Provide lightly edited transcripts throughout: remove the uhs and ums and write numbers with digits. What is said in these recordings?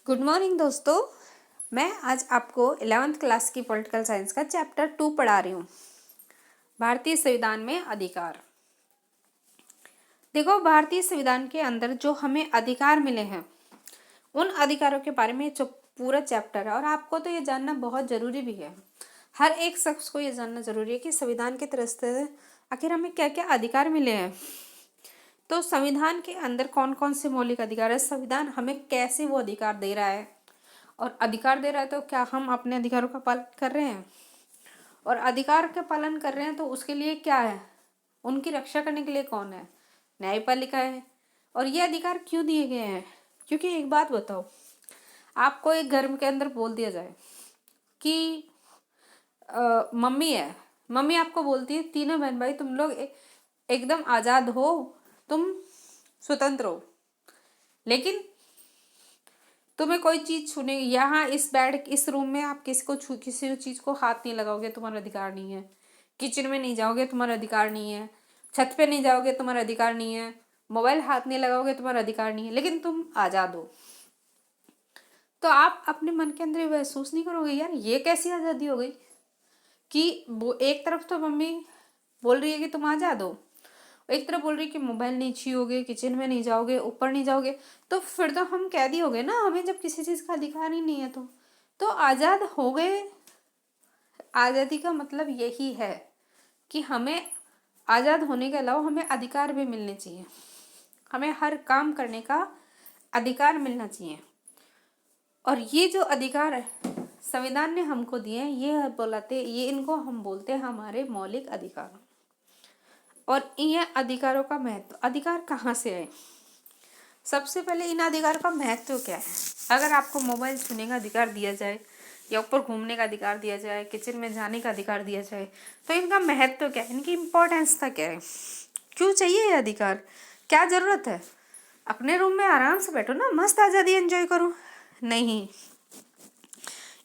Good morning दोस्तों। मैं आज आपको 11th क्लास की पॉलिटिकल साइंस का चैप्टर 2 पढ़ा रही हूँ। भारतीय संविधान में अधिकार। देखो, भारतीय संविधान के अंदर जो हमें अधिकार मिले हैं उन अधिकारों के बारे में जो पूरा चैप्टर है, और आपको तो ये जानना बहुत ज़रूरी भी है। हर एक शख्स को ये जानना ज़रूरी है कि संविधान के तरफ से आखिर हमें क्या क्या अधिकार मिले हैं। तो संविधान के अंदर कौन कौन से मौलिक अधिकार है, संविधान हमें कैसे वो अधिकार दे रहा है, और अधिकार दे रहा है तो क्या हम अपने अधिकारों का पालन कर रहे हैं, और अधिकार का पालन कर रहे हैं तो उसके लिए क्या है, उनकी रक्षा करने के लिए कौन है, न्यायपालिका है। और ये अधिकार क्यों दिए गए हैं? क्योंकि एक बात बताओ, आपको एक घर के अंदर बोल दिया जाए कि मम्मी है, मम्मी आपको बोलती है तीनों बहन भाई तुम लोग एकदम आज़ाद हो, तुम स्वतंत्र हो, लेकिन तुम्हें कोई चीज़ छूने, यहाँ इस रूम में आप किसी चीज़ को हाथ नहीं लगाओगे, तुम्हारा अधिकार नहीं है। किचन में नहीं जाओगे, तुम्हारा अधिकार नहीं है। छत पे नहीं जाओगे, तुम्हारा अधिकार नहीं है। मोबाइल हाथ नहीं लगाओगे, तुम्हारा अधिकार नहीं है, लेकिन तुम आज़ाद हो। तो आप अपने मन के अंदर महसूस नहीं करोगे यार ये कैसी आज़ादी हो गई कि वो एक तरफ तो मम्मी बोल रही है कि तुम आज़ाद हो, एक तरफ बोल रही कि मोबाइल नहीं छुओगे, किचन में नहीं जाओगे, ऊपर नहीं जाओगे, तो फिर तो हम कैदी हो गए ना। हमें जब किसी चीज़ का अधिकार ही नहीं है तो आज़ाद हो गए। आज़ादी का मतलब यही है कि हमें आज़ाद होने के अलावा हमें अधिकार भी मिलने चाहिए, हमें हर काम करने का अधिकार मिलना चाहिए। और ये जो अधिकार है संविधान ने हमको दिए हैं, ये इनको हम बोलते हैं हमारे मौलिक अधिकार। और ये अधिकारों का महत्व, अधिकार कहाँ से आए? सबसे पहले इन अधिकार का महत्व क्या है? अगर आपको मोबाइल छूने का अधिकार दिया जाए, या ऊपर घूमने का अधिकार दिया जाए, किचन में जाने का अधिकार दिया जाए, तो इनका महत्व क्या है, इनकी इम्पोर्टेंस का क्या है, क्यों चाहिए ये अधिकार, क्या ज़रूरत है? अपने रूम में आराम से बैठो ना, मस्त आज़ादी एंजॉय करो। नहीं,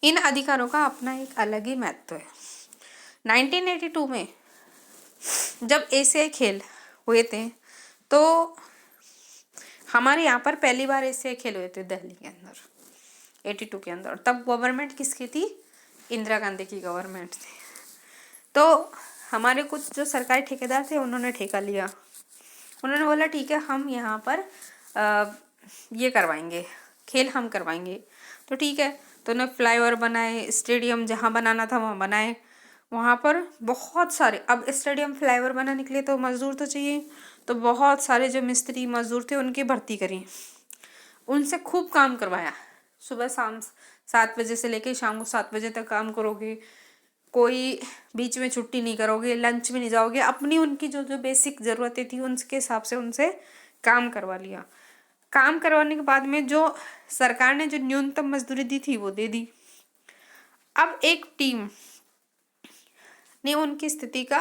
इन अधिकारों का अपना एक अलग ही महत्व है। 1982 में जब एशियाई खेल हुए थे तो हमारे यहाँ पर पहली बार एशियाई खेल हुए थे दिल्ली के अंदर 82 के अंदर। तब गवर्नमेंट किसकी थी? इंदिरा गांधी की गवर्नमेंट थी। तो हमारे कुछ जो सरकारी ठेकेदार थे उन्होंने ठेका लिया, उन्होंने बोला ठीक है हम यहाँ पर ये करवाएंगे, खेल हम करवाएंगे। तो ठीक है, तो उन्होंने फ्लाईओवर बनाए, स्टेडियम जहाँ बनाना था वहाँ बनाए। वहाँ पर बहुत सारे, अब स्टेडियम फ्लाईओवर बनाने के लिए तो मज़दूर तो चाहिए, तो बहुत सारे जो मिस्त्री मज़दूर थे उनकी भर्ती करी, उनसे खूब काम करवाया। सुबह शाम 7 बजे से लेकर शाम को 7 बजे तक काम करोगे, कोई बीच में छुट्टी नहीं करोगे, लंच में नहीं जाओगे, अपनी उनकी जो जो बेसिक ज़रूरतें थी उनके हिसाब से उनसे काम करवा लिया। काम करवाने के बाद में जो सरकार ने जो न्यूनतम मजदूरी दी थी वो दे दी। अब एक टीम ने उनकी स्थिति का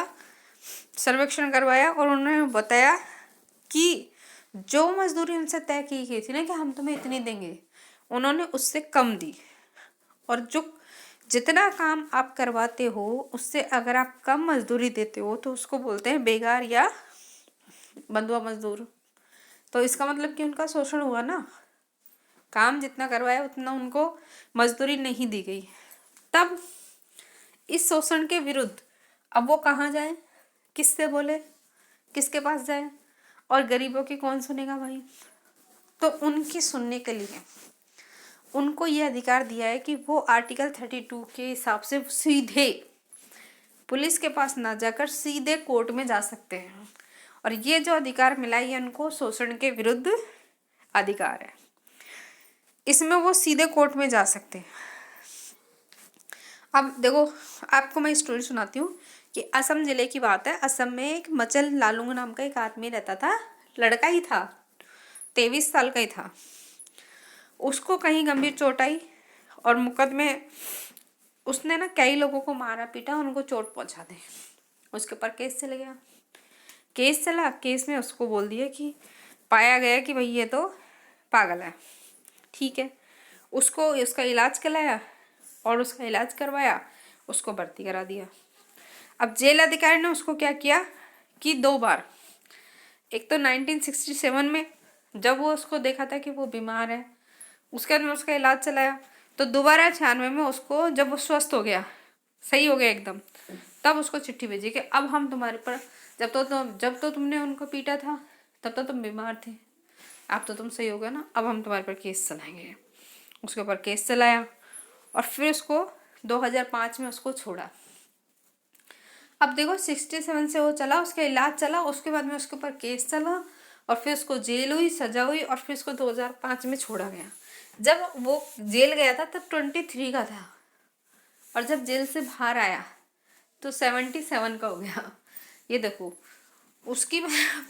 सर्वेक्षण करवाया और उन्होंने बताया कि जो मजदूरी उनसे तय की गई थी ना कि हम तुम्हें इतनी देंगे, उन्होंने उससे कम दी। और जो जितना काम आप करवाते हो उससे अगर आप कम मजदूरी देते हो तो उसको बोलते हैं बेगार या बंधुआ मजदूर। तो इसका मतलब कि उनका शोषण हुआ ना, काम जितना करवाया उतना उनको मजदूरी नहीं दी गई। तब इस शोषण के विरुद्ध अब वो कहाँ जाए, किससे बोले, किसके पास जाए? और गरीबों की कौन सुनेगा भाई? तो उनकी सुनने के लिए उनको ये अधिकार दिया है कि वो आर्टिकल 32 के हिसाब से सीधे पुलिस के पास ना जाकर सीधे कोर्ट में जा सकते हैं। और ये जो अधिकार मिला है उनको शोषण के विरुद्ध अधिकार है, इसमें वो सीधे कोर्ट में जा सकते हैं। अब देखो, आपको मैं स्टोरी सुनाती हूँ कि असम ज़िले की बात है। असम में एक मचल लालूंग नाम का एक आदमी रहता था, लड़का ही था, 23 साल का ही था। उसको कहीं गंभीर चोट आई और मुकदमे उसने ना कई लोगों को मारा पीटा, उनको चोट पहुंचा दी। उसके ऊपर केस चल गया। केस चला, केस में उसको बोल दिया कि पाया गया कि भाई ये तो पागल है। ठीक है, उसको उसका इलाज कराया और उसका इलाज करवाया, उसको भर्ती करा दिया। अब जेल अधिकारी ने उसको क्या किया कि 2 बार, एक तो 1967 में जब वो उसको देखा था कि वो बीमार है, उसके बाद में उसका इलाज चलाया, तो दोबारा 96 में उसको, जब वो स्वस्थ हो गया, सही हो गया एकदम, तब उसको चिट्ठी भेजी कि अब हम तुम्हारे पर, जब तो तुमने उनको पीटा था तब तो तुम बीमार थे, अब तो तुम सही हो गया ना, अब हम तुम्हारे पर केस चलाएंगे। उसके ऊपर केस चलाया और फिर उसको 2005 में उसको छोड़ा। अब देखो 67 से वो चला, उसका इलाज चला, उसके बाद में उसके ऊपर केस चला और फिर उसको जेल हुई, सजा हुई और फिर उसको 2005 में छोड़ा गया। जब वो जेल गया था तब 23 का था और जब जेल से बाहर आया तो 77 का हो गया। ये देखो उसकी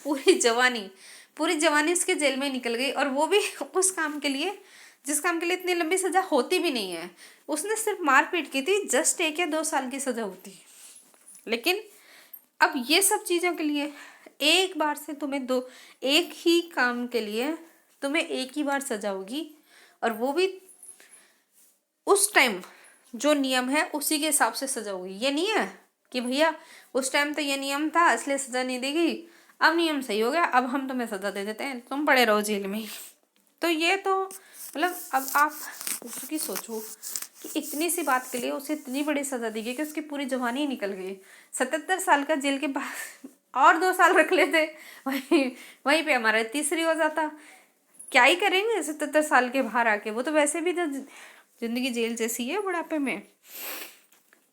पूरी जवानी उसके जेल में निकल गई, और वो भी उस काम के लिए जिस काम के लिए इतनी लंबी सजा होती भी नहीं है। उसने सिर्फ मारपीट की थी, जस्ट 1 या 2 साल की सजा होती। लेकिन अब ये सब चीज़ों के लिए एक बार से तुम्हें एक ही काम के लिए तुम्हें एक ही बार सजा होगी, और वो भी उस टाइम जो नियम है उसी के हिसाब से सजा होगी। ये नहीं है कि भैया उस टाइम तो ये नियम था इसलिए सजा नहीं दी गई, अब नियम सही हो गया अब हम तुम्हें सजा दे देते हैं, तुम पड़े रहो जेल में। तो ये तो मतलब अब आप उसकी सोचो कि इतनी सी बात के लिए उसे इतनी बड़ी सजा दी गई कि उसकी पूरी जवानी ही निकल गई। 77 साल का जेल के बाद और 2 साल रख लेते, वहीं पे हमारा तीसरी हो जाता। क्या ही करेंगे 77 साल के बाहर आके, वो तो वैसे भी तो जिंदगी जेल जैसी है बुढ़ापे में।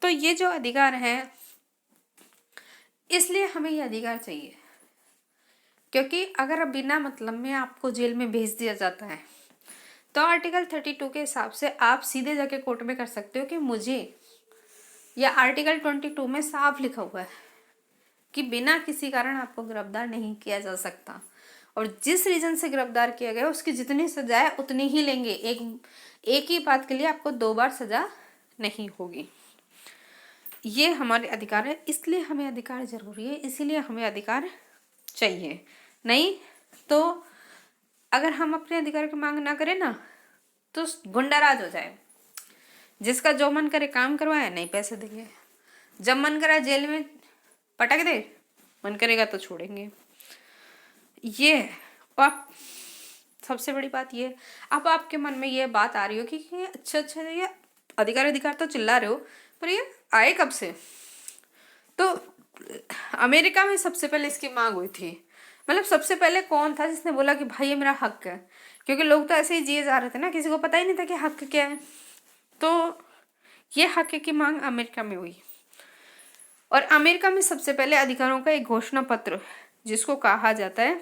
तो ये जो अधिकार है, इसलिए हमें ये अधिकार चाहिए, क्योंकि अगर बिना मतलब में आपको जेल में भेज दिया जाता है तो आर्टिकल 32 के हिसाब से आप सीधे जाके कोर्ट में कर सकते हो कि मुझे, या आर्टिकल 22 में साफ लिखा हुआ है कि बिना किसी कारण आपको गिरफ्तार नहीं किया जा सकता, और जिस रीजन से गिरफ्तार किया गया उसकी जितनी सजा है उतनी ही लेंगे। एक ही बात के लिए आपको 2 बार सजा नहीं होगी। ये हमारे अधिकार है, इसलिए हमें अधिकार जरूरी है, इसीलिए हमें अधिकार चाहिए। नहीं तो अगर हम अपने अधिकार की मांग ना करें ना तो गुंडाराज हो जाए, जिसका जो मन करे काम करवाए, नहीं पैसे देंगे, जब मन करा जेल में पटक दे, मन करेगा तो छोड़ेंगे। ये आप सबसे बड़ी बात ये, अब आपके मन में ये बात आ रही हो कि अच्छा ये अधिकार तो चिल्ला रहे हो, पर ये आए कब से? तो अमेरिका में सबसे पहले इसकी मांग हुई थी। मतलब सबसे पहले कौन था जिसने बोला कि भाई ये मेरा हक है? क्योंकि लोग तो ऐसे ही जिए जा रहे थे ना, किसी को पता ही नहीं था कि हक क्या है। तो ये हक की मांग अमेरिका में हुई, और अमेरिका में सबसे पहले अधिकारों का एक घोषणा पत्र जिसको कहा जाता है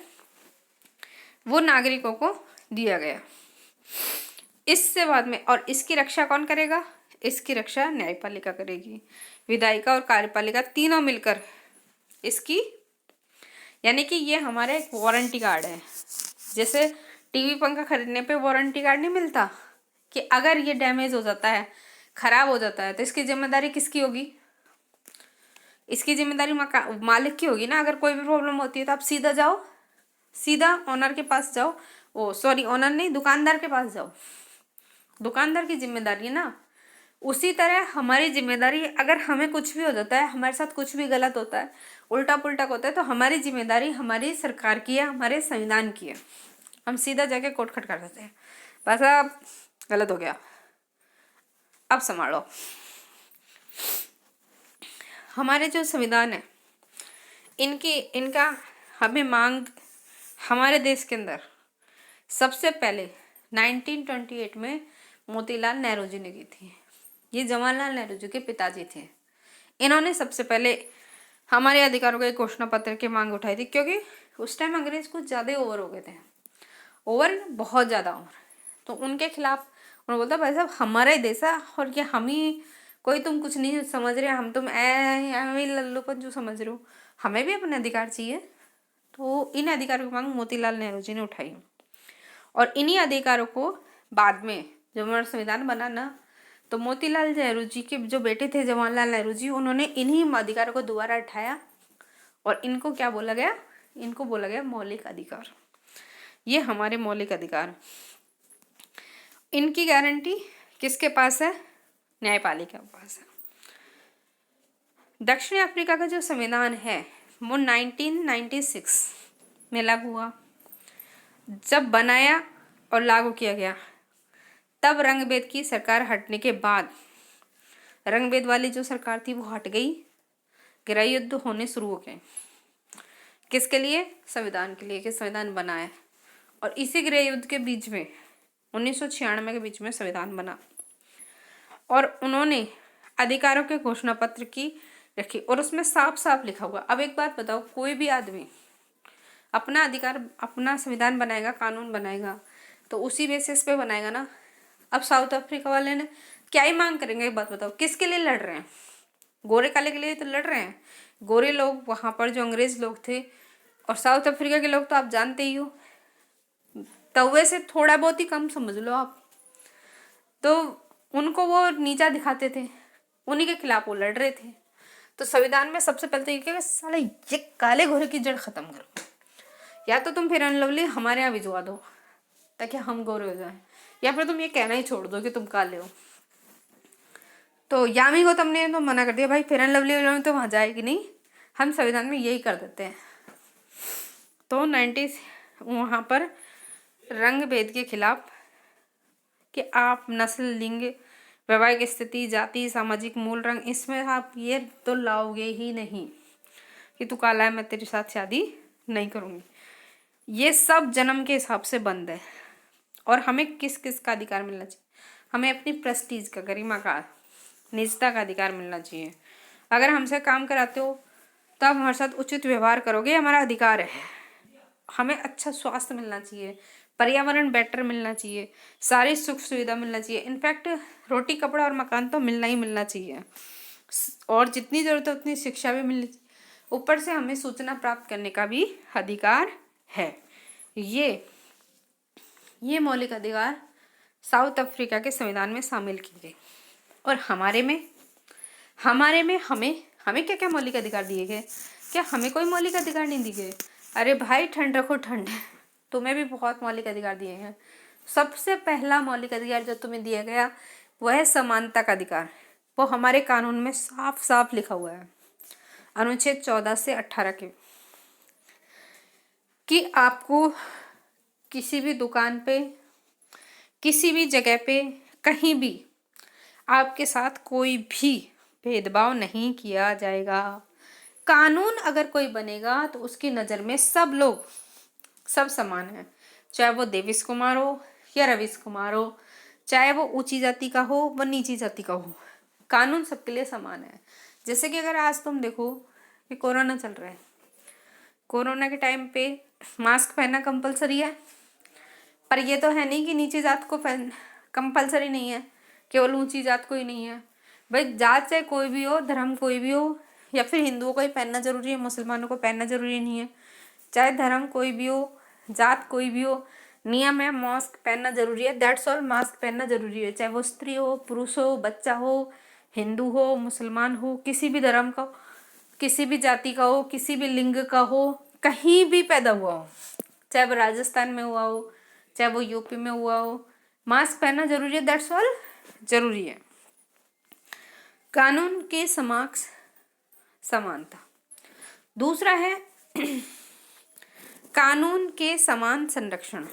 वो नागरिकों को दिया गया। इससे बाद में, और इसकी रक्षा कौन करेगा? इसकी रक्षा न्यायपालिका करेगी, विधायिका और कार्यपालिका तीनों मिलकर इसकी, यानी कि ये हमारा एक वारंटी कार्ड है। जैसे टीवी पंखा खरीदने पे वारंटी कार्ड नहीं मिलता कि अगर ये डैमेज हो जाता है, खराब हो जाता है, तो इसकी जिम्मेदारी किसकी होगी? इसकी जिम्मेदारी मालिक की होगी ना। अगर कोई भी प्रॉब्लम होती है तो आप सीधा जाओ, सीधा ओनर के पास जाओ, ओनर नहीं, दुकानदार के पास जाओ, दुकानदार की जिम्मेदारी है ना। उसी तरह हमारी जिम्मेदारी, अगर हमें कुछ भी हो जाता है, हमारे साथ कुछ भी गलत होता है, उल्टा पुल्टा होता है, तो हमारी जिम्मेदारी हमारी सरकार की है, हमारे संविधान की है। हम सीधा जाके कोर्ट खटखटा देते हैं, बस अब गलत हो गया, अब संभालो। हमारे जो संविधान है इनका हमें मांग हमारे देश के अंदर सबसे पहले 1928 में मोतीलाल नेहरू जी ने की थी। ये जवाहरलाल नेहरू जी के पिताजी थे। इन्होंने सबसे पहले हमारे अधिकारों के घोषणा पत्र की मांग उठाई थी, क्योंकि उस टाइम अंग्रेज कुछ ज़्यादा ओवर हो गए थे, ओवर बहुत ज़्यादा ओवर। तो उनके खिलाफ उन्होंने बोलता भाई साहब हमारा ही देश है, और ये हम ही, कोई तुम कुछ नहीं समझ रहे, हम तुम लल्लूपन जो समझ रहे हो, हमें भी अपने अधिकार चाहिए। तो इन अधिकारों की मांग मोतीलाल नेहरू जी ने उठाई, और इन्हीं अधिकारों को बाद में जब हमारा संविधान बना ना, तो मोतीलाल नेहरू जी के जो बेटे थे जवाहरलाल नेहरू जी, उन्होंने इन्हीं अधिकारों को दोबारा उठाया, और इनको क्या बोला गया? इनको बोला गया मौलिक अधिकार। ये हमारे मौलिक अधिकार, इनकी गारंटी किसके पास है? न्यायपालिका के पास है। दक्षिण अफ्रीका का जो संविधान है वो 1996 में लागू हुआ। जब बनाया और लागू किया गया तब रंगभेद की सरकार हटने के बाद, रंगभेद वाली जो सरकार थी वो हट गई, गृह युद्ध होने शुरू हो गए। किसके लिए? संविधान के लिए, कि संविधान बना है। और इसी गृह युद्ध के बीच में 1996 के बीच में संविधान बना और उन्होंने अधिकारों के घोषणा पत्र की रखी और उसमें साफ साफ लिखा हुआ। अब एक बात बताओ, कोई भी आदमी अपना अधिकार, अपना संविधान बनाएगा, कानून बनाएगा, तो उसी बेसिस पे बनाएगा ना। अब साउथ अफ्रीका वाले ने क्या ही मांग करेंगे? एक बात बताओ, किसके लिए लड़ रहे हैं? गोरे काले के लिए तो लड़ रहे हैं। गोरे लोग वहां पर जो अंग्रेज लोग थे, और साउथ अफ्रीका के लोग तो आप जानते ही हो, तवे से थोड़ा बहुत ही कम समझ लो आप, तो उनको वो नीचा दिखाते थे, उन्हीं के खिलाफ वो लड़ रहे थे। तो संविधान में सबसे पहले तो ये क्या, साले ये काले घोरे की जड़ खत्म करो, या तो तुम फेयर एंड लवली हमारे यहाँ भिजवा दो ताकि हम गोरे हो जाएं, या फिर तुम ये कहना ही छोड़ दो कि तुम काले हो। तो यामी गौतम ने तो मना कर दिया, भाई फेयर एंड लवली में तो वहाँ जाएगी नहीं, हम संविधान में यही कर देते हैं। तो 90 वहाँ पर रंग भेद के खिलाफ कि आप नस्ल, लिंग, वैवाहिक स्थिति, जाति, सामाजिक मूल, रंग, इसमें आप ये तो लाओगे ही नहीं कि तू काला है मैं तेरे साथ शादी नहीं करूँगी। ये सब जन्म के हिसाब से बंद है। और हमें किस किस का अधिकार मिलना चाहिए? हमें अपनी प्रेस्टीज का, गरिमा का, निजता का अधिकार मिलना चाहिए। अगर हमसे काम कराते हो तो आप हमारे साथ उचित व्यवहार करोगे, हमारा अधिकार है। हमें अच्छा स्वास्थ्य मिलना चाहिए, पर्यावरण बेटर मिलना चाहिए, सारी सुख सुविधा मिलना चाहिए। इनफैक्ट रोटी, कपड़ा और मकान तो मिलना ही मिलना चाहिए, और जितनी ज़रूरत है उतनी शिक्षा भी मिलनी चाहिए। ऊपर से हमें सूचना प्राप्त करने का भी अधिकार है। ये मौलिक अधिकार साउथ अफ्रीका के संविधान में शामिल किए गए। और हमारे में हमें क्या क्या मौलिक अधिकार दिए गए? क्या हमें कोई मौलिक अधिकार नहीं दिए गए? अरे भाई ठंड रखो ठंड, तुम्हें भी बहुत मौलिक अधिकार दिए हैं। सबसे पहला मौलिक अधिकार जो तुम्हें दिया गया वह है समानता का अधिकार। वो हमारे कानून में साफ साफ लिखा हुआ है, अनुच्छेद 14 से 18 के, कि आपको किसी भी दुकान पे, किसी भी जगह पे, कहीं भी आपके साथ कोई भी भेदभाव नहीं किया जाएगा। कानून अगर कोई बनेगा तो उसकी नज़र में सब लोग, सब समान हैं, चाहे वो देवेश कुमार हो या रवीश कुमार हो, चाहे वो ऊंची जाति का हो व नीची जाति का हो, कानून सबके लिए समान है। जैसे कि अगर आज तुम देखो कि कोरोना चल रहा है, कोरोना के टाइम पे मास्क पहनना कंपलसरी है, पर ये तो है नहीं कि नीची जात को कंपलसरी नहीं है, केवल ऊंची जात को ही नहीं है। भाई जात चाहे कोई भी हो, धर्म कोई भी हो, या फिर हिंदुओं को ही पहनना जरूरी है, मुसलमानों को पहनना जरूरी नहीं है। चाहे धर्म कोई भी हो, जात कोई भी हो, नियम है मास्क पहनना जरूरी है, दैट्स ऑल। मास्क पहनना जरूरी है, चाहे वो स्त्री हो, पुरुष हो, बच्चा हो, हिंदू हो, मुसलमान हो, किसी भी धर्म का, किसी भी जाति का हो, किसी भी लिंग का हो, कहीं भी पैदा हुआ हो, चाहे वो राजस्थान में हुआ हो, चाहे वो यूपी में हुआ हो, मास्क पहनना जरूरी है, दैट्स ऑल, जरूरी है। कानून के समक्ष समानता। दूसरा है कानून के समान संरक्षण,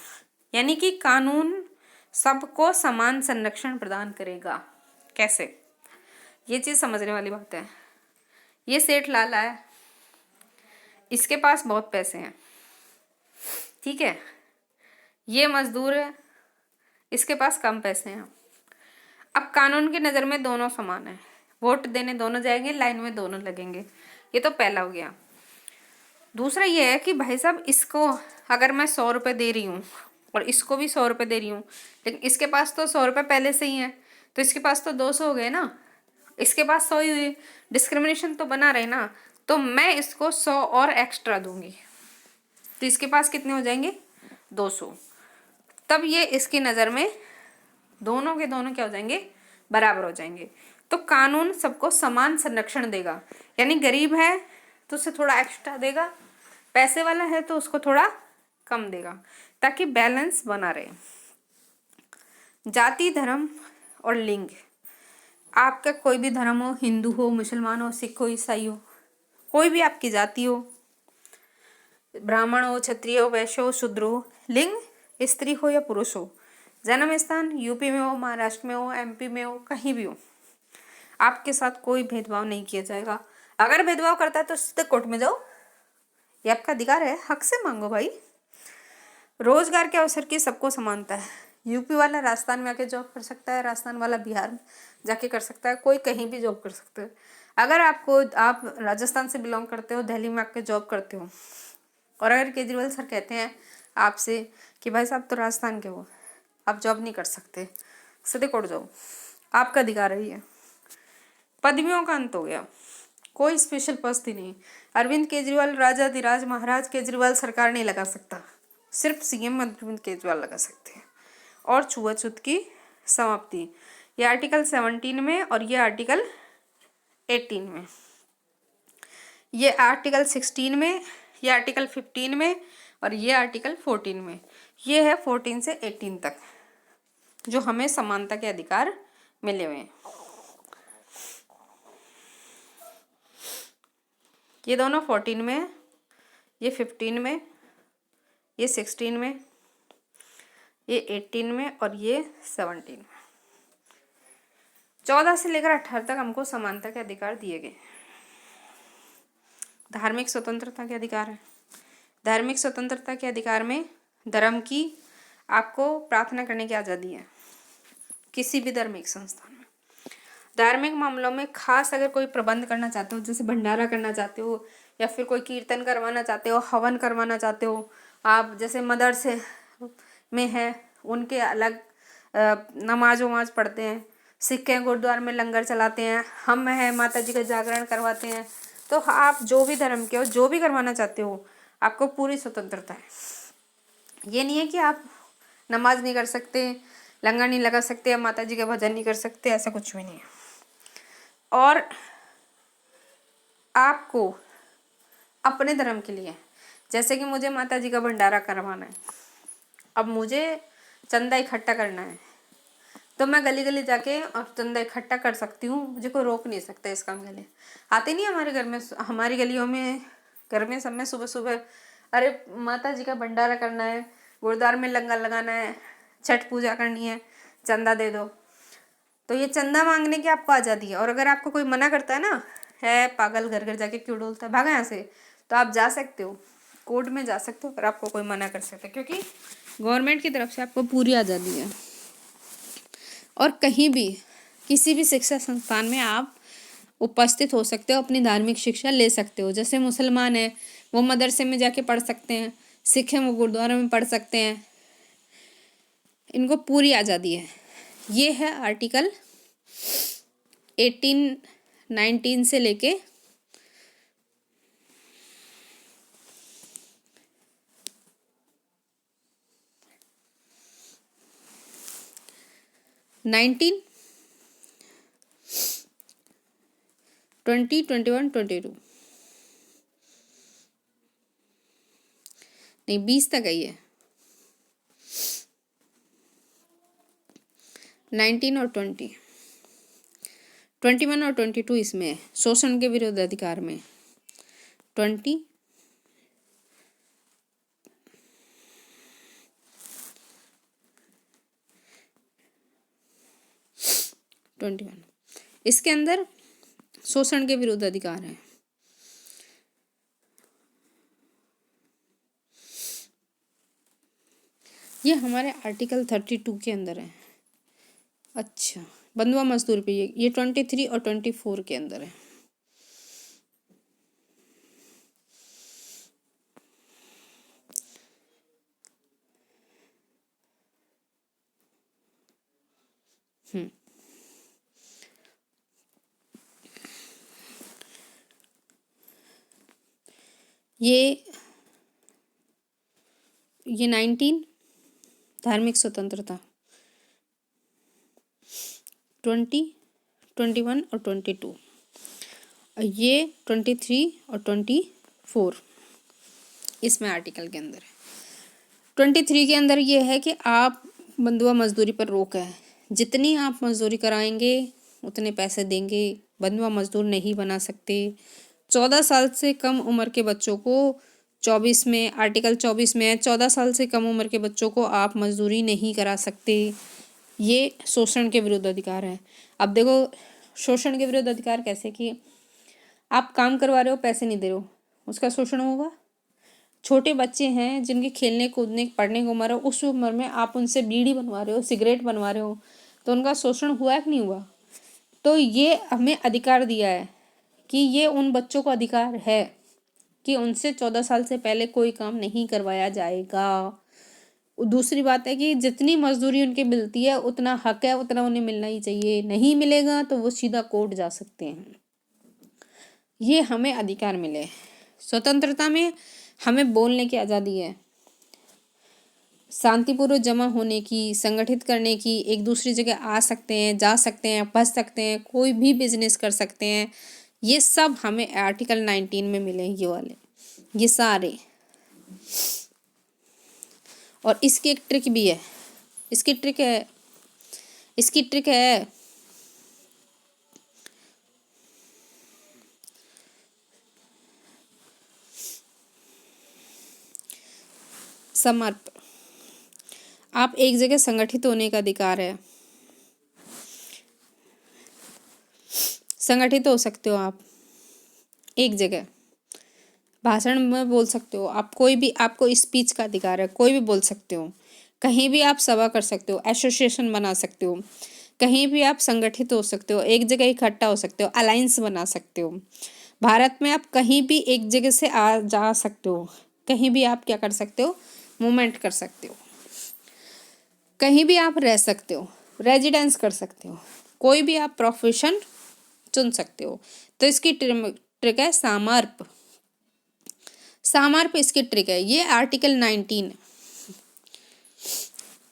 यानी कि कानून सबको समान संरक्षण प्रदान करेगा। कैसे? ये चीज़ समझने वाली बात है। ये सेठ लाला है, इसके पास बहुत पैसे हैं, ठीक है। ये मजदूर है, इसके पास कम पैसे हैं। अब कानून की नज़र में दोनों समान है, वोट देने दोनों जाएंगे, लाइन में दोनों लगेंगे। ये तो पहला हो गया। दूसरा ये है कि भाई साहब, इसको अगर मैं 100 रुपये दे रही हूँ और इसको भी 100 रुपये दे रही हूँ, लेकिन इसके पास तो 100 रुपये पहले से ही है, तो इसके पास तो 200 हो गए ना, इसके पास 100 ही हुई, डिस्क्रिमिनेशन तो बना रहे ना। तो मैं इसको 100 और एक्स्ट्रा दूंगी, तो इसके पास कितने हो जाएंगे? 200। तब ये इसकी नज़र में दोनों के दोनों क्या हो जाएंगे? बराबर हो जाएंगे। तो कानून सबको समान संरक्षण देगा, यानी गरीब है तो उसे थोड़ा एक्स्ट्रा देगा, पैसे वाला है तो उसको थोड़ा कम देगा, ताकि बैलेंस बना रहे। जाति, धर्म और लिंग, आपका कोई भी धर्म हो, हिंदू हो, मुसलमान हो, सिख हो, ईसाई हो, कोई भी आपकी जाति हो, ब्राह्मण हो, क्षत्रिय हो, वैश्य हो, शूद्र हो, लिंग स्त्री हो या पुरुष हो, जन्म स्थान यूपी में हो, महाराष्ट्र में हो, एमपी में हो, कहीं भी हो, आपके साथ कोई भेदभाव नहीं किया जाएगा। अगर भेदभाव करता है तो सीधे कोर्ट में जाओ, ये आपका अधिकार है, हक से मांगो भाई। रोजगार के अवसर की सबको समानता है। यूपी वाला राजस्थान में आके जॉब कर सकता है, राजस्थान वाला बिहार में जाके कर सकता है, कोई कहीं भी जॉब कर सकता है। अगर आप राजस्थान से बिलोंग करते हो, दिल्ली में आके जॉब करते हो, और अगर केजरीवाल सर कहते हैं आपसे कि भाई साहब तो राजस्थान के हो, आप जॉब नहीं कर सकते, सीधे कोर्ट जाओ, आपका अधिकार है ये। पदवियों का अंत हो गया, कोई स्पेशल पद ही नहीं। अरविंद केजरीवाल राजाधिराज महाराज केजरीवाल सरकार नहीं लगा सकता, सिर्फ सीएम अरविंद केजरीवाल लगा सकते हैं। और छुआछूत की समाप्ति, ये आर्टिकल 17 में और ये आर्टिकल 18 में, ये आर्टिकल 16 में, ये आर्टिकल 15 में और ये आर्टिकल 14 में। ये है 14 से 18 तक जो हमें समानता के अधिकार मिले हुए हैं। ये दोनों 14 में, ये 15 में, ये 16 में, ये 18 में और ये 17 में। 14 से लेकर 18 तक हमको समानता के अधिकार दिए गए। धार्मिक स्वतंत्रता के अधिकार है। धार्मिक स्वतंत्रता के अधिकार में धर्म की आपको प्रार्थना करने की आज़ादी है किसी भी धार्मिक संस्थान में। धार्मिक मामलों में खास अगर कोई प्रबंध करना चाहते हो, जैसे भंडारा करना चाहते हो या फिर कोई कीर्तन करवाना चाहते हो, हवन करवाना चाहते हो, आप जैसे मदरसे में है उनके अलग नमाज वमाज पढ़ते हैं, सिख हैं गुरुद्वारा में लंगर चलाते हैं, हम हैं माता जी का जागरण करवाते हैं। तो आप जो भी धर्म के हो, जो भी करवाना चाहते हो, आपको पूरी स्वतंत्रता है। ये नहीं है कि आप नमाज नहीं कर सकते, लंगर नहीं लगा सकते या माता जी का भजन नहीं कर सकते, ऐसा कुछ भी नहीं है। और आपको अपने धर्म के लिए, जैसे कि मुझे माता जी का भंडारा करवाना है, अब मुझे चंदा इकट्ठा करना है तो मैं गली गली जाके और चंदा इकट्ठा कर सकती हूँ, मुझे कोई रोक नहीं सकता इस काम के लिए। आते नहीं हमारे घर में, हमारी गलियों में, घर में सब में सुबह सुबह, अरे माता जी का भंडारा करना है, गुरुद्वारे में लंगर लगाना है, छठ पूजा करनी है, चंदा दे दो। तो ये चंदा मांगने की आपको आज़ादी है। और अगर आपको कोई मना करता है ना, है पागल घर घर जाके क्यों डोलता है, भागा यहाँ से, तो आप जा सकते हो, कोर्ट में जा सकते हो, पर आपको कोई मना कर सकता है, क्योंकि गवर्नमेंट की तरफ से आपको पूरी आज़ादी है। और कहीं भी किसी भी शिक्षा संस्थान में आप उपस्थित हो सकते हो, अपनी धार्मिक शिक्षा ले सकते हो। जैसे मुसलमान है वो मदरसे में जाके पढ़ सकते हैं, सिख हैं वो गुरुद्वारा में पढ़ सकते हैं, इनको पूरी आज़ादी है। ये है आर्टिकल 18, 19 से लेके 19, 20, 21, 22 नहीं 20 तक आई है। 19 और 20, 21 और 22 इसमें है, शोषण के विरुद्ध अधिकार में 20, 21 इसके अंदर शोषण के विरुद्ध अधिकार है। ये हमारे आर्टिकल 32 के अंदर है। अच्छा, बंधुआ मजदूर पे ये 23 और 24 के अंदर है। ये 19 धार्मिक स्वतंत्रता, 20, 21 और 22, ये 23 और 24 इसमें आर्टिकल के अंदर है। 23 के अंदर ये है कि आप बंधुआ मजदूरी पर रोक है, जितनी आप मजदूरी कराएंगे उतने पैसे देंगे, बंधुआ मजदूर नहीं बना सकते। 14 साल से कम उम्र के बच्चों को 24 में, आर्टिकल 24 में है 14 साल से कम उम्र के बच्चों को आप मजदूरी नहीं करा सकते। ये शोषण के विरुद्ध अधिकार है। अब देखो शोषण के विरुद्ध अधिकार कैसे कि आप काम करवा रहे हो, पैसे नहीं दे रहे हो, उसका शोषण होगा। छोटे बच्चे हैं जिनकी खेलने कूदने पढ़ने की उम्र है, उस उम्र में आप उनसे बीड़ी बनवा रहे हो, सिगरेट बनवा रहे हो, तो उनका शोषण हुआ कि नहीं हुआ। तो ये हमें अधिकार दिया है कि ये उन बच्चों को अधिकार है कि उनसे 14 साल से पहले कोई काम नहीं करवाया जाएगा। दूसरी बात है कि जितनी मजदूरी उनकी मिलती है उतना हक है, उतना उन्हें मिलना ही चाहिए। नहीं मिलेगा तो वो सीधा कोर्ट जा सकते हैं। ये हमें अधिकार मिले। स्वतंत्रता में हमें बोलने की आज़ादी है, शांतिपूर्वक जमा होने की, संगठित करने की, एक दूसरी जगह आ सकते हैं, जा सकते हैं, बस सकते हैं, कोई भी बिजनेस कर सकते हैं। ये सब हमें आर्टिकल 19 में मिले हैं, ये वाले, ये सारे। और इसकी एक ट्रिक भी है, इसकी ट्रिक है समर्पण। आप एक जगह संगठित होने का अधिकार है, संगठित हो सकते हो आप एक जगह, भाषण में बोल सकते हो आप, कोई भी, आपको स्पीच का अधिकार है, कोई भी बोल सकते हो, कहीं भी आप सभा कर सकते हो, एसोसिएशन बना सकते हो, कहीं भी आप संगठित हो सकते हो, एक जगह इकट्ठा हो सकते हो, अलायंस बना सकते हो। भारत में आप कहीं भी एक जगह से आ जा सकते हो, कहीं भी आप क्या कर सकते हो, मूवमेंट कर सकते हो, कहीं भी आप रह सकते हो, रेजिडेंस कर सकते हो, कोई भी आप प्रोफेशन चुन सकते हो। तो इसकी ट्रिक है सामर्प। सामर्प इसकी ट्रिक है, ये आर्टिकल 19।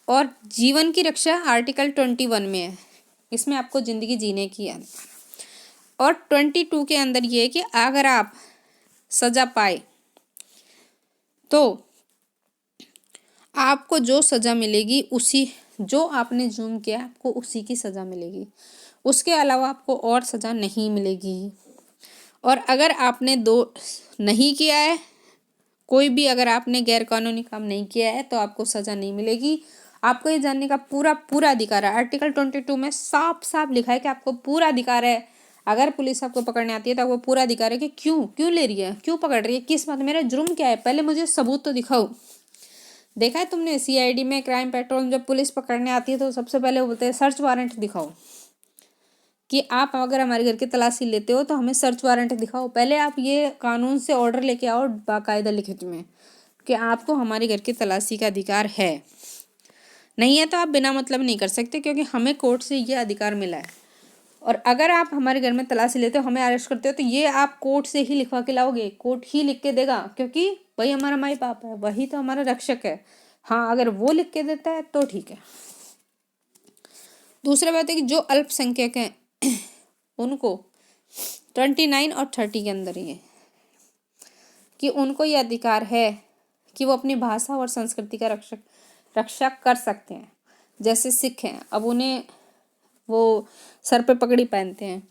और जीवन की रक्षा आर्टिकल 21 में है, इसमें आपको जिंदगी जीने की है। और 22 के अंदर ये है कि अगर आप सजा पाए तो आपको जो सजा मिलेगी उसी, जो आपने जुर्म किया आपको उसी की सजा मिलेगी, उसके अलावा आपको और सजा नहीं मिलेगी। और अगर आपने नहीं किया है, कोई भी अगर आपने गैर कानूनी काम नहीं किया है तो आपको सजा नहीं मिलेगी। आपको ये जानने का पूरा अधिकार है। आर्टिकल 22 में साफ साफ लिखा है कि आपको पूरा अधिकार है। अगर पुलिस आपको पकड़ने आती है तो आपको पूरा अधिकार है कि क्यों ले रही है, क्यों पकड़ रही है, किस बात, मेरा जुर्म क्या है, पहले मुझे सबूत तो दिखाओ। देखा है तुमने CID में, क्राइम पेट्रोल में, जब पुलिस पकड़ने आती है तो सबसे पहले वो बोलते हैं सर्च वारंट दिखाओ, कि आप अगर हमारे घर की तलाशी लेते हो तो हमें सर्च वारंट दिखाओ। पहले आप ये कानून से ऑर्डर लेके आओ बाकायदा लिखित में कि आपको हमारे घर की तलाशी का अधिकार है। नहीं है तो आप बिना मतलब नहीं कर सकते, क्योंकि हमें कोर्ट से ये अधिकार मिला है। और अगर आप हमारे घर में तलाशी लेते हो, हमें अरेस्ट करते हो, तो ये आप कोर्ट से ही लिखवा के लाओगे, कोर्ट ही लिख के देगा, क्योंकि वही हमारा माई बाप है, वही तो हमारा रक्षक है। हाँ, अगर वो लिख के देता है तो ठीक है। दूसरा बात है कि जो अल्पसंख्यक हैं उनको 29 और 30 के अंदर ही है कि उनको ये अधिकार है कि वो अपनी भाषा और संस्कृति का रक्षा कर सकते हैं। जैसे सिख हैं, अब उन्हें वो सर पे पगड़ी पहनते हैं,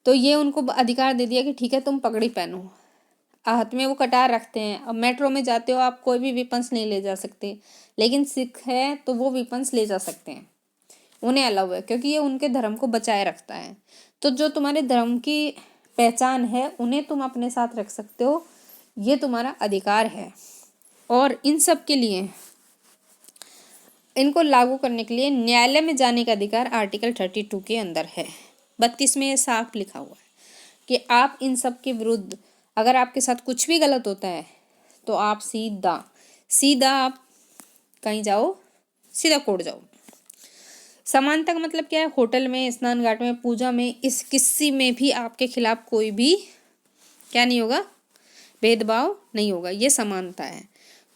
तो ये उनको अधिकार दे दिया कि ठीक है तुम पगड़ी पहनो, हाथ में वो कटार रखते हैं। अब मेट्रो में जाते हो आप, कोई भी वेपन्स नहीं ले जा सकते, लेकिन सिख है तो वो वेपन्स ले जा सकते हैं, उन्हें अलाउ है, क्योंकि ये उनके धर्म को बचाए रखता है। तो जो तुम्हारे धर्म की पहचान है उन्हें तुम अपने साथ रख सकते हो, ये तुम्हारा अधिकार है। और इन सब के लिए, इनको लागू करने के लिए न्यायालय में जाने का अधिकार आर्टिकल 32 के अंदर है। 32 में ये साफ लिखा हुआ है कि आप इन सब के विरुद्ध, अगर आपके साथ कुछ भी गलत होता है तो आप सीधा आप कहीं जाओ, सीधा कोर्ट जाओ। समानता का मतलब क्या है, होटल में, स्नान घाट में, पूजा में, इस किसी में भी आपके खिलाफ कोई भी क्या नहीं होगा, भेदभाव नहीं होगा, ये समानता है।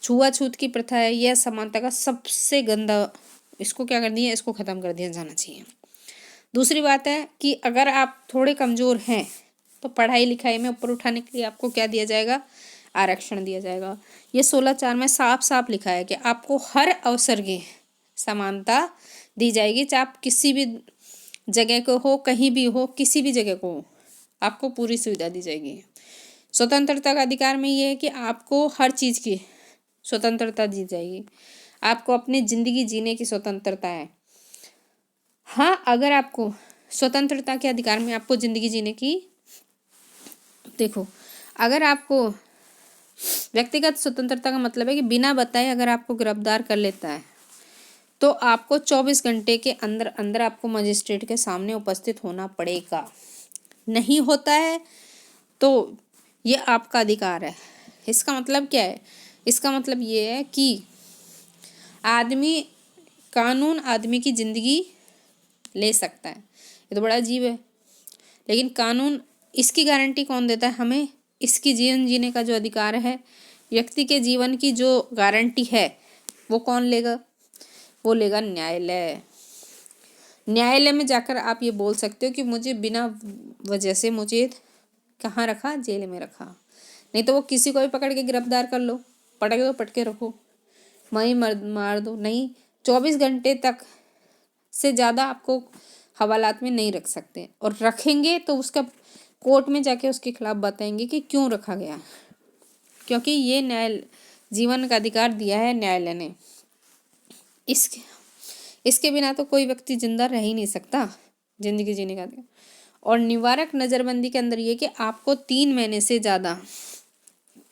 छुआछूत की प्रथा है, यह समानता का सबसे गंदा, इसको क्या कर दिया, इसको ख़त्म कर दिया जाना चाहिए। दूसरी बात है कि अगर आप थोड़े कमज़ोर हैं तो पढ़ाई लिखाई में ऊपर उठाने के लिए आपको क्या दिया जाएगा, आरक्षण दिया जाएगा। ये 16(4) में साफ साफ लिखा है कि आपको हर अवसर की समानता दी जाएगी, चाहे आप किसी भी जगह को हो, कहीं भी हो, किसी भी जगह को हो, आपको पूरी सुविधा दी जाएगी। स्वतंत्रता का अधिकार में ये है कि आपको हर चीज़ की स्वतंत्रता दी जाएगी, आपको अपनी ज़िंदगी जीने की स्वतंत्रता है। हाँ, अगर आपको स्वतंत्रता के अधिकार में आपको ज़िंदगी जीने की, देखो, अगर आपको व्यक्तिगत स्वतंत्रता का मतलब है कि बिना बताए अगर आपको गिरफ्तार कर लेता है तो आपको 24 घंटे के अंदर अंदर आपको मजिस्ट्रेट के सामने उपस्थित होना पड़ेगा। नहीं होता है तो ये आपका अधिकार है। इसका मतलब क्या है? इसका मतलब ये है कि कानून आदमी की ज़िंदगी ले सकता है। ये तो बड़ा अजीब है, लेकिन कानून, इसकी गारंटी कौन देता है हमें? इसकी जीवन जीने का जो अधिकार है, व्यक्ति के जीवन की जो गारंटी है, वो कौन लेगा? वो लेगा न्यायालय। न्यायालय में जाकर आप ये बोल सकते हो कि मुझे बिना वजह से मुझे कहाँ रखा? जेल में रखा। नहीं तो वो किसी को भी पकड़ के गिरफ्तार कर लो, पटके दो, पटके रखो, वहीं मार दो। नहीं, 24 घंटे तक से ज़्यादा आपको हवालात में नहीं रख सकते, और रखेंगे तो उसका कोर्ट में जाके उसके खिलाफ बताएंगे कि क्यों रखा गया, क्योंकि ये जीवन का अधिकार दिया है न्यायालय ने। इसके बिना तो कोई व्यक्ति जिंदा रह ही नहीं सकता, जिंदगी जीने का अधिकार। और निवारक नज़रबंदी के अंदर ये कि आपको 3 महीने से ज़्यादा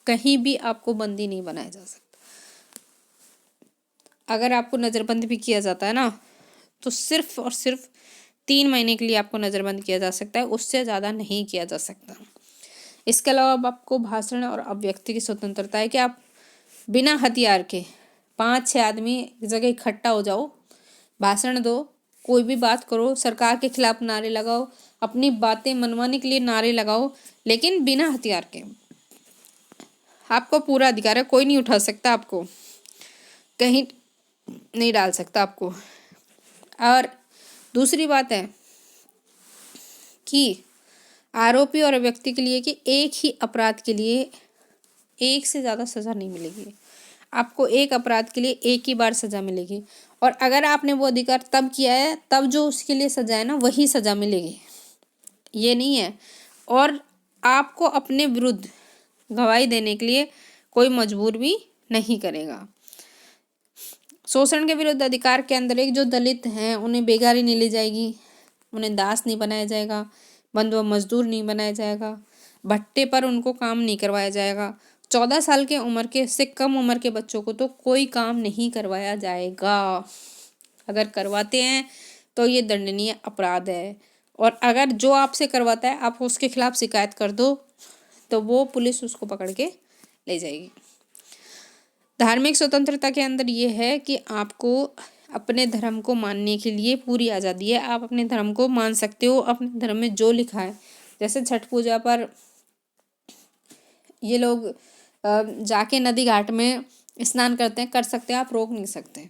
कहीं भी आपको बंदी नहीं बनाया जा सकता। अगर आपको नज़रबंद भी किया जाता है ना, तो सिर्फ और सिर्फ 3 महीने के लिए आपको नज़रबंद किया जा सकता है, उससे ज़्यादा नहीं किया जा सकता। इसके अलावा आपको भाषण और अभिव्यक्ति की स्वतंत्रता है कि आप बिना हथियार के 5-6 आदमी एक जगह इकट्ठा हो जाओ, भाषण दो, कोई भी बात करो, सरकार के खिलाफ नारे लगाओ, अपनी बातें मनवाने के लिए नारे लगाओ, लेकिन बिना हथियार के। आपको पूरा अधिकार है, कोई नहीं उठा सकता आपको, कहीं नहीं डाल सकता आपको। और दूसरी बात है कि आरोपी और व्यक्ति के लिए कि एक ही अपराध के लिए एक से ज़्यादा सज़ा नहीं मिलेगी। आपको एक अपराध के लिए एक ही बार सज़ा मिलेगी, और अगर आपने वो अधिकार तब किया है, तब जो उसके लिए सज़ा है ना, वही सज़ा मिलेगी, ये नहीं है। और आपको अपने विरुद्ध गवाही देने के लिए कोई मजबूर भी नहीं करेगा। शोषण के विरुद्ध अधिकार के अंदर एक जो दलित हैं उन्हें बेगारी नहीं ली जाएगी, उन्हें दास नहीं बनाया जाएगा, बंधुआ मजदूर नहीं बनाया जाएगा, भट्टे पर उनको काम नहीं करवाया जाएगा। 14 साल के उम्र के से कम उम्र के बच्चों को तो कोई काम नहीं करवाया जाएगा। अगर करवाते हैं तो ये दंडनीय अपराध है, और अगर जो आपसे करवाता है आप उसके खिलाफ शिकायत कर दो तो वो पुलिस उसको पकड़ के ले जाएगी। धार्मिक स्वतंत्रता के अंदर ये है कि आपको अपने धर्म को मानने के लिए पूरी आज़ादी है। आप अपने धर्म को मान सकते हो, अपने धर्म में जो लिखा है। जैसे छठ पूजा पर ये लोग जाके नदी घाट में स्नान करते हैं, कर सकते हैं, आप रोक नहीं सकते।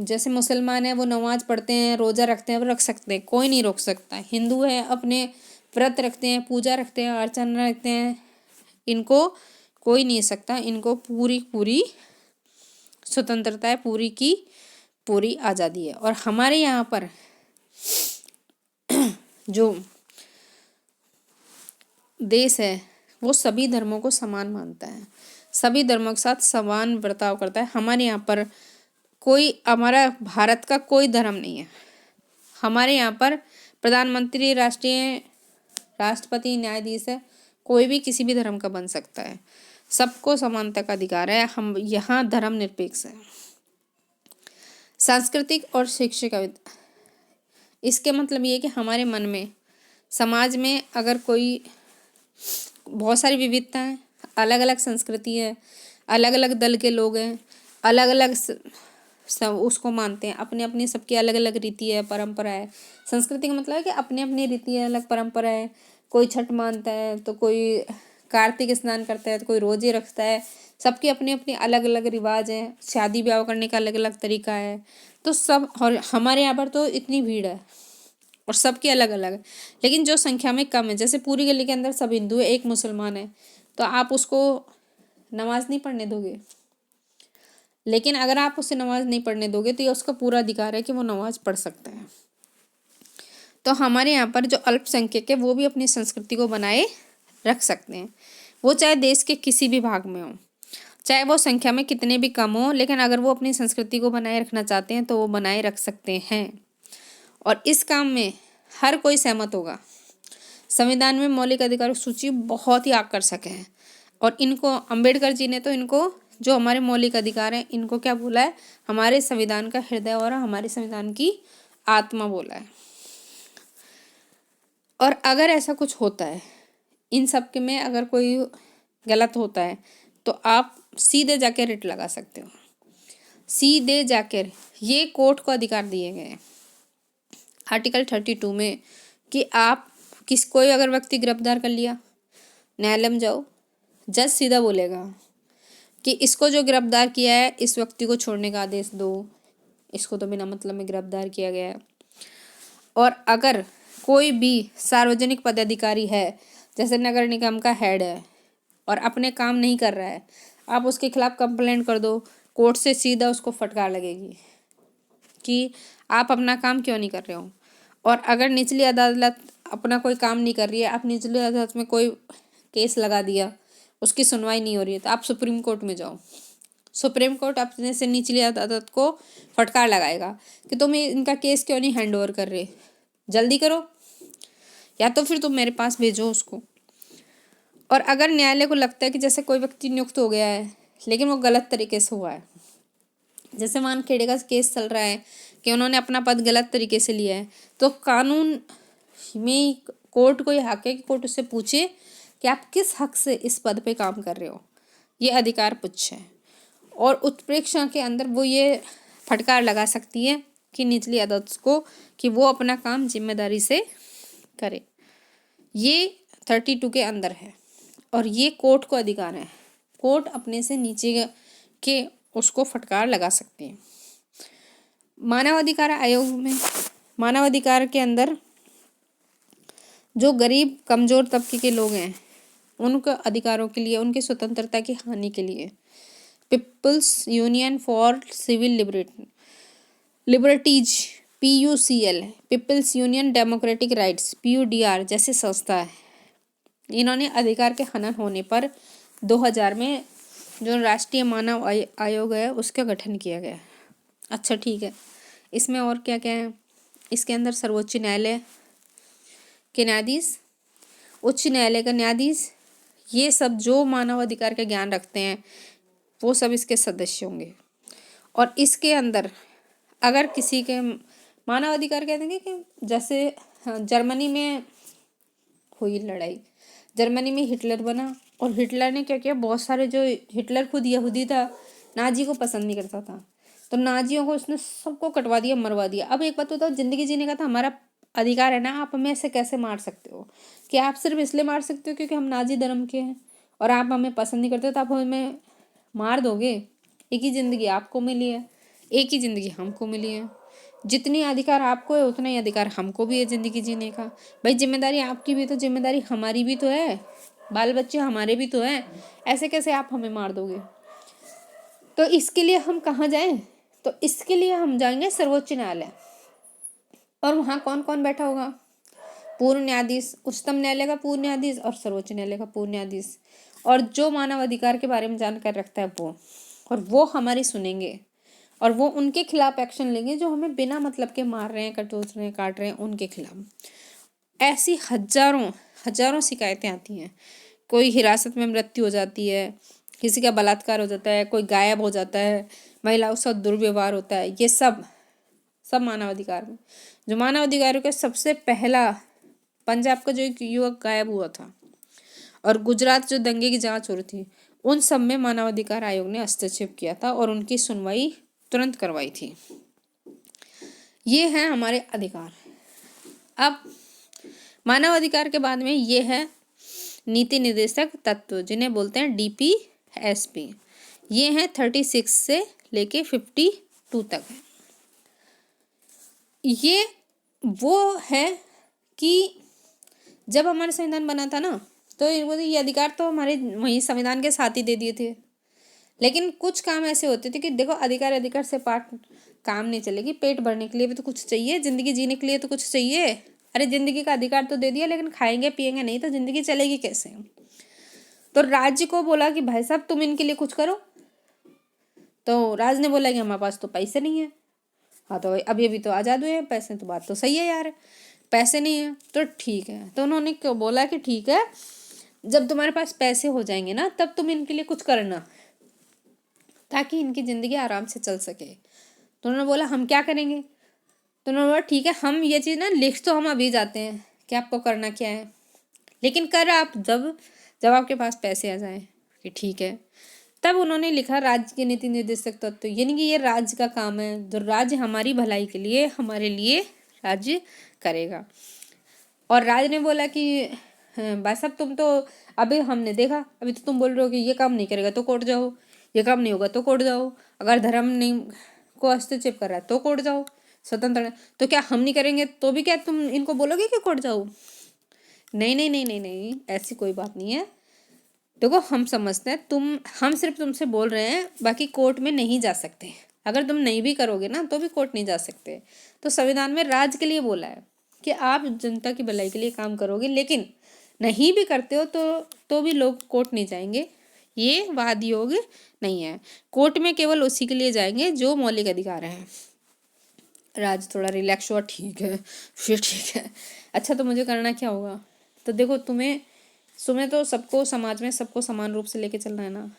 जैसे मुसलमान है वो नमाज पढ़ते हैं, रोज़ा रखते हैं, वो रख सकते हैं, कोई नहीं रोक सकता। हिंदू है अपने व्रत रखते हैं, पूजा रखते हैं, अर्चना रखते हैं, इनको कोई नहीं सकता। इनको पूरी पूरी स्वतंत्रता है, पूरी की पूरी आज़ादी है। और हमारे यहाँ पर जो देश है वो सभी धर्मों को समान मानता है, सभी धर्मों के साथ समान बर्ताव करता है। हमारे यहाँ पर हमारा भारत का कोई धर्म नहीं है। हमारे यहाँ पर प्रधानमंत्री, राष्ट्रपति, न्यायाधीश है, कोई भी किसी भी धर्म का बन सकता है, सबको समानता का अधिकार है। हम यहाँ धर्म निरपेक्ष है। सांस्कृतिक और शैक्षिक, इसके मतलब ये कि हमारे मन में, समाज में अगर कोई बहुत सारी विविधता है, अलग अलग संस्कृति है, अलग अलग दल के लोग हैं, अलग अलग सब उसको मानते हैं, अपने अपनी सबकी अलग अलग रीति है, परंपरा है। संस्कृति का मतलब है कि अपनी अपनी रीति है, अलग परंपरा है। कोई छठ मानता है तो कोई कार्तिक स्नान करता है तो कोई रोजे रखता है, सबकी अपनी अपनी अलग अलग रिवाज हैं, शादी ब्याह करने का अलग अलग तरीका है। तो सब, और हमारे यहाँ पर तो इतनी भीड़ है और सबकी अलग अलग है, लेकिन जो संख्या में कम है, जैसे पूरी गली के अंदर सब हिंदू है, एक मुसलमान है, तो आप उसको नमाज नहीं पढ़ने दोगे। लेकिन अगर आप उसे नमाज नहीं पढ़ने दोगे तो ये उसका पूरा अधिकार है कि वो नमाज पढ़ सकता है। तो हमारे यहाँ पर जो अल्पसंख्यक है वो भी अपनी संस्कृति को बनाए रख सकते हैं, वो चाहे देश के किसी भी भाग में हो, चाहे वो संख्या में कितने भी कम हो, लेकिन अगर वो अपनी संस्कृति को बनाए रखना चाहते हैं तो वो बनाए रख सकते हैं। और इस काम में हर कोई सहमत होगा। संविधान में मौलिक अधिकारों की सूची बहुत ही आकर्षक है और इनको अंबेडकर जी ने तो इनको जो हमारे मौलिक अधिकार हैं इनको क्या बोला है, हमारे संविधान का हृदय और हमारे संविधान की आत्मा बोला है। और अगर ऐसा कुछ होता है, इन सब के में अगर कोई गलत होता है तो आप सीधे जाके रिट लगा सकते हो, सीधे जाकर। ये कोर्ट को अधिकार दिए गए हैं आर्टिकल 32 में कि आप कोई अगर व्यक्ति गिरफ्तार कर लिया, न्यायालय में जाओ, जज सीधा बोलेगा कि इसको जो गिरफ्तार किया है इस व्यक्ति को छोड़ने का आदेश दो, इसको तो बिना मतलब में गिरफ्तार किया गया है। और अगर कोई भी सार्वजनिक पदाधिकारी है, जैसे नगर निगम का हेड है और अपने काम नहीं कर रहा है, आप उसके खिलाफ कंप्लेंट कर दो, कोर्ट से सीधा उसको फटकार लगेगी कि आप अपना काम क्यों नहीं कर रहे हो। और अगर निचली अदालत अपना कोई काम नहीं कर रही है, आप निचली अदालत में कोई केस लगा दिया, उसकी सुनवाई नहीं हो रही है, तो आप सुप्रीम कोर्ट में जाओ। सुप्रीम कोर्ट अपने से निचली अदालत को फटकार लगाएगा कि तुम इनका केस क्यों नहीं हैंड ओवर कर रहे, जल्दी करो, या तो फिर तुम मेरे पास भेजो उसको। और अगर न्यायालय को लगता है कि जैसे कोई व्यक्ति नियुक्त हो गया है लेकिन वो गलत तरीके से हुआ है, जैसे वानखेड़े का केस चल रहा है कि उन्होंने अपना पद गलत तरीके से लिया है, तो कानून में कोर्ट को यह हक है कि कोर्ट उससे पूछे कि आप किस हक से इस पद पे काम कर रहे हो, ये अधिकार पूछे। और उत्प्रेक्षा के अंदर वो ये फटकार लगा सकती है कि निचली अदालत को कि वो अपना काम जिम्मेदारी से करे। ये 32 के अंदर है और ये कोर्ट को अधिकार है, कोर्ट अपने से नीचे के उसको फटकार लगा सकती है। मानवाधिकार आयोग में मानवाधिकार के अंदर जो गरीब कमजोर तबके के लोग हैं उनके अधिकारों के लिए, उनकी स्वतंत्रता की हानि के लिए People's Union for Civil Liberties PUCL, People's Union Democratic Rights PUDR जैसी संस्था है, इन्होंने अधिकार के हनन होने पर 2000 में जो राष्ट्रीय मानव आयोग है उसका गठन किया गया। अच्छा ठीक है, इसमें और क्या क्या है, इसके अंदर सर्वोच्च न्यायालय के न्यायाधीश, उच्च न्यायालय का न्यायाधीश, ये सब जो मानव अधिकार का ज्ञान रखते हैं वो सब इसके सदस्य होंगे। और इसके अंदर अगर किसी के मानव अधिकार कहते हैं कि जैसे जर्मनी में हुई लड़ाई, जर्मनी में हिटलर बना और हिटलर ने क्या किया, बहुत सारे जो हिटलर खुद यहूदी था, नाजी को पसंद नहीं करता था, तो नाजियों को उसने सबको कटवा दिया, मरवा दिया। अब एक बात बताओ, जिंदगी जीने का तो हमारा अधिकार है ना, आप हमें ऐसे कैसे मार सकते हो? कि आप सिर्फ इसलिए मार सकते हो क्योंकि हम नाजी धर्म के हैं और आप हमें पसंद नहीं करते तो आप हमें मार दोगे? एक ही ज़िंदगी आपको मिली है, एक ही ज़िंदगी हमको मिली है, जितनी अधिकार आपको है उतना ही अधिकार हमको भी है ज़िंदगी जीने का। भाई जिम्मेदारी आपकी भी तो जिम्मेदारी हमारी भी तो है, बाल बच्चे हमारे भी तो हैं, ऐसे कैसे आप हमें मार दोगे? तो इसके लिए हम कहाँ जाएं? तो इसके लिए हम जाएंगे सर्वोच्च न्यायालय। और वहाँ कौन कौन बैठा होगा? पूर्व न्यायाधीश, उच्चतम न्यायालय का पूर्व न्यायाधीश और सर्वोच्च न्यायालय का पूर्व न्यायाधीश, और जो मानव अधिकार के बारे में जानकारी रखता है वो, और वो हमारी सुनेंगे और वो उनके खिलाफ एक्शन लेंगे जो हमें बिना मतलब के मार रहे हैं, कटोच रहे हैं, काट रहे हैं, उनके खिलाफ। ऐसी हजारों शिकायतें आती हैं, कोई हिरासत में मृत्यु हो जाती है, किसी का बलात्कार हो जाता है, कोई गायब हो जाता है, महिलाओं के साथ दुर्व्यवहार होता है, ये सब मानवाधिकार में। जो मानवाधिकारों का सबसे पहला पंजाब का जो एक युवक गायब हुआ था और गुजरात जो दंगे की जांच हो रही थी, उन सब में मानवाधिकार आयोग ने हस्तक्षेप किया था और उनकी सुनवाई तुरंत करवाई थी। ये है हमारे अधिकार। अब मानवाधिकार के बाद में ये है नीति निर्देशक तत्व, जिन्हें बोलते हैं DPSP। ये हैं 36 से लेके 52 तक है। ये वो है कि जब हमारा संविधान बना था ना, तो ये अधिकार तो हमारे वही संविधान के साथ ही दे दिए थे, लेकिन कुछ काम ऐसे होते थे कि देखो अधिकार से पाठ काम नहीं चलेगी, पेट भरने के लिए भी तो कुछ चाहिए, जिंदगी जीने के लिए तो कुछ चाहिए। अरे जिंदगी का अधिकार तो दे दिया, लेकिन खाएंगे पिएंगे नहीं तो जिंदगी चलेगी कैसे? तो राज्य को बोला कि भाई साहब तुम इनके लिए कुछ करो। तो राज ने बोला कि हमारे पास तो पैसे नहीं है। हाँ तो अभी अभी तो आज़ाद हुए हैं, पैसे तो बात तो सही है यार, पैसे नहीं है तो ठीक है। तो उन्होंने क्यों बोला कि ठीक है, जब तुम्हारे पास पैसे हो जाएंगे ना तब तुम इनके लिए कुछ करना, ताकि इनकी ज़िंदगी आराम से चल सके। तो उन्होंने बोला हम क्या करेंगे। तो उन्होंने बोला ठीक है, हम ये चीज़ ना लिख तो हम अभी जाते हैं कि आपको करना क्या है, लेकिन कर आप जब जब आपके पास पैसे आ जाएं। कि ठीक है। तब उन्होंने लिखा राज्य के नीति निर्देशक तत्व, यानी कि ये राज्य का काम है, जो राज्य हमारी भलाई के लिए हमारे लिए राज्य करेगा। और राज ने बोला कि भाई साहब तुम तो अभी हमने देखा, अभी तो तुम बोल रहे हो कि ये काम नहीं करेगा तो कोर्ट जाओ, ये काम नहीं होगा तो कोर्ट जाओ, अगर धर्म नहीं को हस्तक्षेप कर रहा है तो कोर्ट जाओ, स्वतंत्र। तो क्या हम नहीं करेंगे तो भी क्या तुम इनको बोलोगे कि कोर्ट जाओ? नहीं नहीं नहीं नहीं नहीं, ऐसी कोई बात नहीं है। देखो हम समझते हैं हम सिर्फ तुमसे बोल रहे हैं, बाकी कोर्ट में नहीं जा सकते। अगर तुम नहीं भी करोगे ना तो भी कोर्ट नहीं जा सकते। तो संविधान में राज्य के लिए बोला है कि आप जनता की भलाई के लिए काम करोगे, लेकिन नहीं भी करते हो तो भी लोग कोर्ट नहीं जाएंगे। ये वाद योग नहीं है। कोर्ट में केवल उसी के लिए जाएंगे जो मौलिक अधिकार हैं। राज थोड़ा रिलैक्स हुआ, ठीक है फिर ठीक है। अच्छा तो मुझे करना क्या होगा? तो देखो तुम्हें तो सबको समाज में सबको समान रूप से लेके चलना है ना।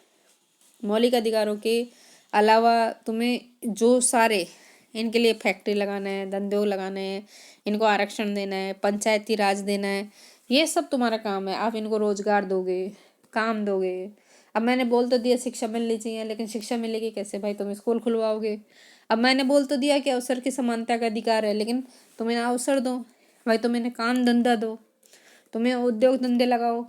मौलिक अधिकारों के अलावा तुम्हें जो सारे इनके लिए फैक्ट्री लगाना है, धंधे लगाना है, इनको आरक्षण देना है, पंचायती राज देना है, ये सब तुम्हारा काम है। आप इनको रोजगार दोगे, काम दोगे। अब मैंने बोल तो दिया शिक्षा मिलनी चाहिए, लेकिन शिक्षा मिलेगी कैसे भाई? तुम स्कूल खुलवाओगे। अब मैंने बोल तो दिया कि अवसर की समानता का अधिकार है, लेकिन तुम इन्हें अवसर दो भाई, तुम इन्हें काम धंधा दो, तुम्हें उद्योग धंधे लगाओ।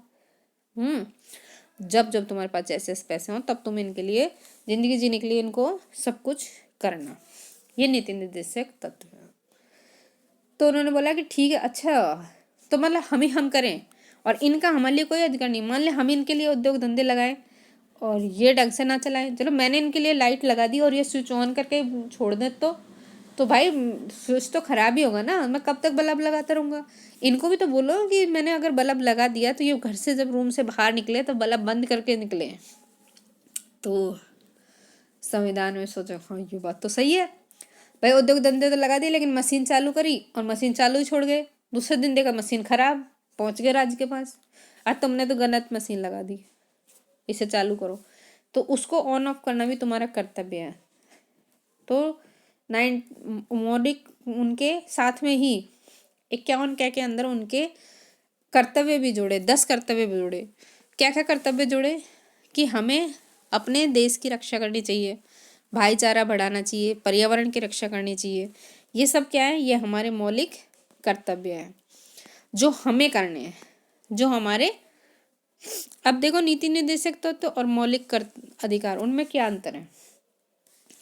जब जब तुम्हारे पास जैसे पैसे हों तब तुम इनके लिए जिंदगी जीने के लिए इनको सब कुछ करना। ये नीति निर्देशक तत्व है। तो उन्होंने बोला कि ठीक है, अच्छा तो मतलब हम करें और इनका हमारे लिए कोई अधिकार नहीं। मान ले हम इनके लिए उद्योग धंधे लगाएं और ये ढंग से ना चलाएं। चलो मैंने इनके लिए लाइट लगा दी और ये स्विच ऑन करके छोड़ दें तो भाई स्विच तो खराब ही होगा ना। मैं कब तक बल्ब लगाता रहूँगा? इनको भी तो बोलो कि मैंने अगर बल्ब लगा दिया तो ये घर से जब रूम से बाहर निकले तो बल्ब बंद करके निकले। तो संविधान में सोचो, हाँ ये बात तो सही है भाई, उद्योग धंधे तो लगा दिए लेकिन मशीन चालू करी और मशीन चालू ही छोड़ गए। दूसरे दिन देखा मशीन खराब, पहुंच गए राज्य के पास। आज तुमने तो गलत मशीन लगा दी, इसे चालू करो। तो उसको ऑन ऑफ करना भी तुम्हारा कर्तव्य है। तो मौलिक उनके साथ में ही 51 क्या के अंदर उनके कर्तव्य भी जोड़े, 10 कर्तव्य भी जोड़े। क्या क्या कर्तव्य जोड़े? कि हमें अपने देश की रक्षा करनी चाहिए, भाईचारा बढ़ाना चाहिए, पर्यावरण की रक्षा करनी चाहिए। ये सब क्या है? ये हमारे मौलिक कर्तव्य है जो हमें करने हैं, जो हमारे। अब देखो नीति निर्देशक तत्व और मौलिक अधिकार, उनमें क्या अंतर है?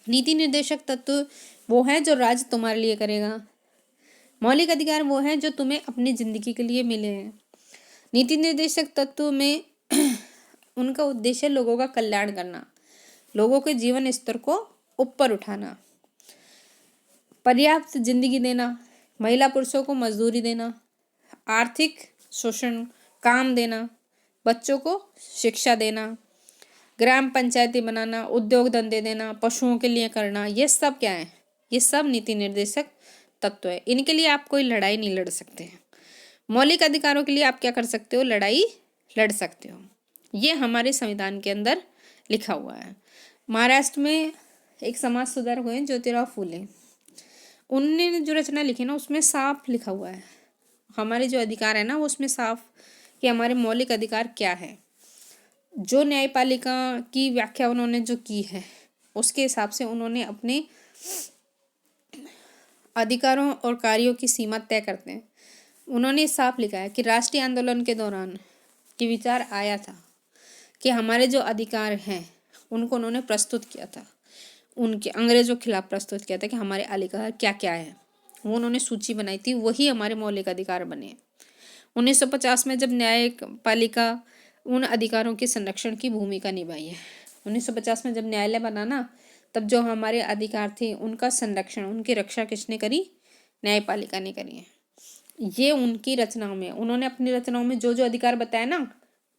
नीति निर्देशक तत्व वो है जो राज्य तुम्हारे लिए करेगा। मौलिक अधिकार वो है जो तुम्हें अपनी जिंदगी के लिए मिले हैं। नीति निर्देशक तत्व में उनका उद्देश्य लोगों का कल्याण करना, लोगों के जीवन स्तर को ऊपर उठाना, पर्याप्त जिंदगी देना, महिला पुरुषों को मजदूरी देना, आर्थिक शोषण काम देना, बच्चों को शिक्षा देना, ग्राम पंचायती बनाना, उद्योग धंधे देना, पशुओं के लिए करना। ये सब क्या है? ये सब नीति निर्देशक तत्व है। इनके लिए आप कोई लड़ाई नहीं लड़ सकते हैं। मौलिक अधिकारों के लिए आप क्या कर सकते हो? लड़ाई लड़ सकते हो। ये हमारे संविधान के अंदर लिखा हुआ है। महाराष्ट्र में एक समाज सुधारक हुए ज्योतिराव फूले, उनने जो रचना लिखी ना उसमें साफ लिखा हुआ है हमारे जो अधिकार है ना, वो उसमें साफ कि हमारे मौलिक अधिकार क्या है। जो न्यायपालिका की व्याख्या उन्होंने जो की है उसके हिसाब से उन्होंने अपने अधिकारों और कार्यों की सीमा तय करते हैं। उन्होंने साफ लिखा है कि राष्ट्रीय आंदोलन के दौरान ये विचार आया था कि हमारे जो अधिकार हैं उनको उन्होंने प्रस्तुत किया था, उनके अंग्रेजों के खिलाफ प्रस्तुत किया था कि हमारे अधिकार क्या क्या है। वो उन्होंने सूची बनाई थी, वही हमारे मौलिक अधिकार बने। 1950 में जब न्यायपालिका उन अधिकारों के संरक्षण की भूमिका निभाई है। 1950 में जब न्यायालय बना ना, तब जो हमारे अधिकार थे उनका संरक्षण, उनकी रक्षा किसने करी? न्यायपालिका ने करी है। ये उनकी रचनाओं में, उन्होंने अपनी रचनाओं में जो जो अधिकार बताया ना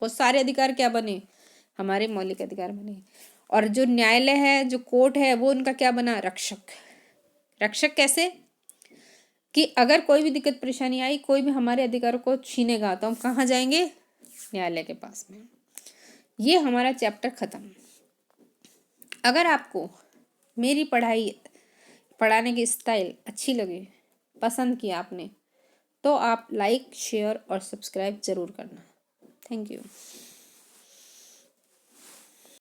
वो सारे अधिकार क्या बने, हमारे मौलिक अधिकार बने। और जो न्यायालय है, जो कोर्ट है, वो उनका क्या बना, रक्षक। रक्षक कैसे कि अगर कोई भी दिक्कत परेशानी आई, कोई भी हमारे अधिकारों को छीनेगा तो हम कहाँ जाएंगे, न्यायालय के पास में। ये हमारा चैप्टर खत्म। अगर आपको मेरी पढ़ाने की स्टाइल अच्छी लगे, पसंद किया आपने, तो आप लाइक, शेयर और सब्सक्राइब जरूर करना। Thank you.